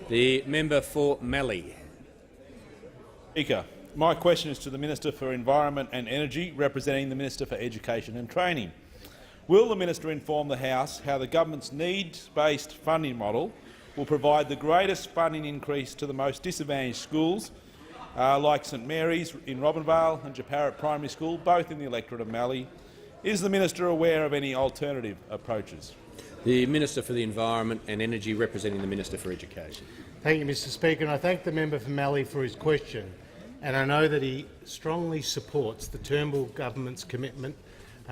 The member for Mallee. Speaker, my question is to the Minister for Environment and Energy, representing the Minister for Education and Training. Will the minister inform the House how the government's needs-based funding model will provide the greatest funding increase to the most disadvantaged schools, like St Mary's in Robinvale and Jeparit Primary School, both in the electorate of Mallee? Is the minister aware of any alternative approaches? The Minister for the Environment and Energy, representing the Minister for Education. Thank you, Mr Speaker, and I thank the member for Mallee for his question. And I know that he strongly supports the Turnbull government's commitment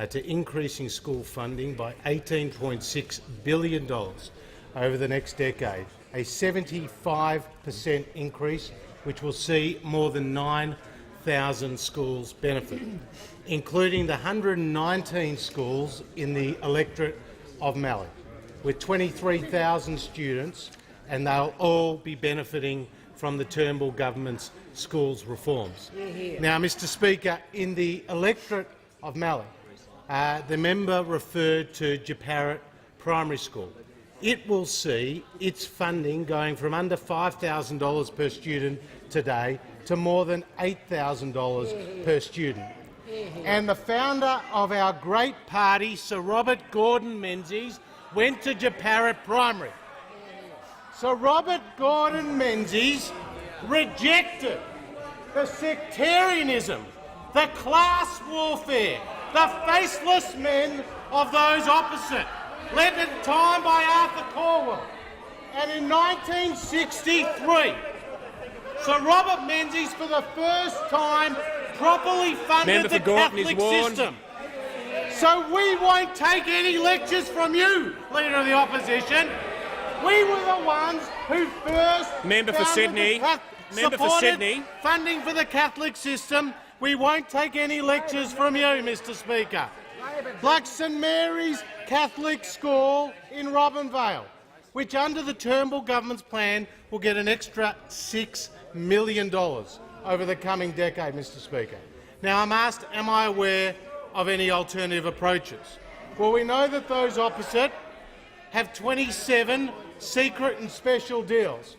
to increasing school funding by $18.6 billion over the next decade, a 75% increase which will see more than 9,000 schools benefit, including the 119 schools in the electorate of Mallee, with 23,000 students, and they'll all be benefiting from the Turnbull government's schools reforms. Now, Mr Speaker, in the electorate of Mallee, the member referred to Jeparit Primary School. It will see its funding going from under $5,000 per student today to more than $8,000 per student. And the founder of our great party, Sir Robert Gordon Menzies, went to Jeparit Primary. Sir Robert Gordon Menzies rejected the sectarianism, the class warfare, the faceless men of those opposite, led at the time by Arthur Calwell. And in 1963, Sir Robert Menzies, for the first time, properly funded the Catholic system. So we won't take any lectures from you, Leader of the Opposition. We were the ones who first supported funding for the Catholic system. We won't take any lectures from you, Mr Speaker. Like St Mary's Catholic School in Robinvale, which under the Turnbull government's plan will get an extra $6 million over the coming decade, Mr Speaker. Now I'm asked, am I aware of any alternative approaches? Well, we know that those opposite have 27 secret and special deals.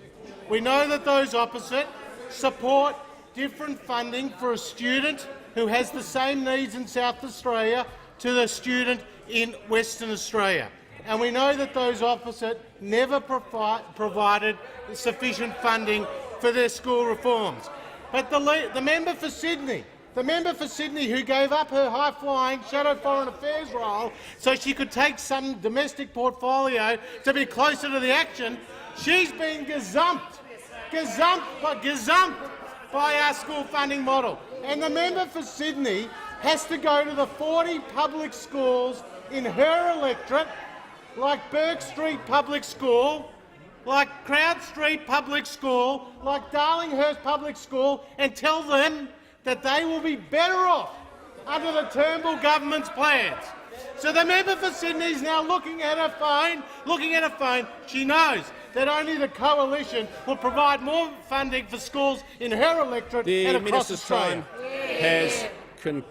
We know that those opposite support different funding for a student who has the same needs in South Australia to the student in Western Australia. And we know that those opposite never provided sufficient funding for their school reforms. But the member for Sydney, who gave up her high-flying shadow foreign affairs role so she could take some domestic portfolio to be closer to the action, she's been gazumped by our school funding model. And the member for Sydney has to go to the 40 public schools in her electorate, like Burke Street Public School, like Crowd Street Public School, like Darlinghurst Public School, and tell them that they will be better off under the Turnbull government's plans. So the member for Sydney is now looking at her phone. She knows that only the coalition will provide more funding for schools in her electorate and across Australia. The minister's time has concluded.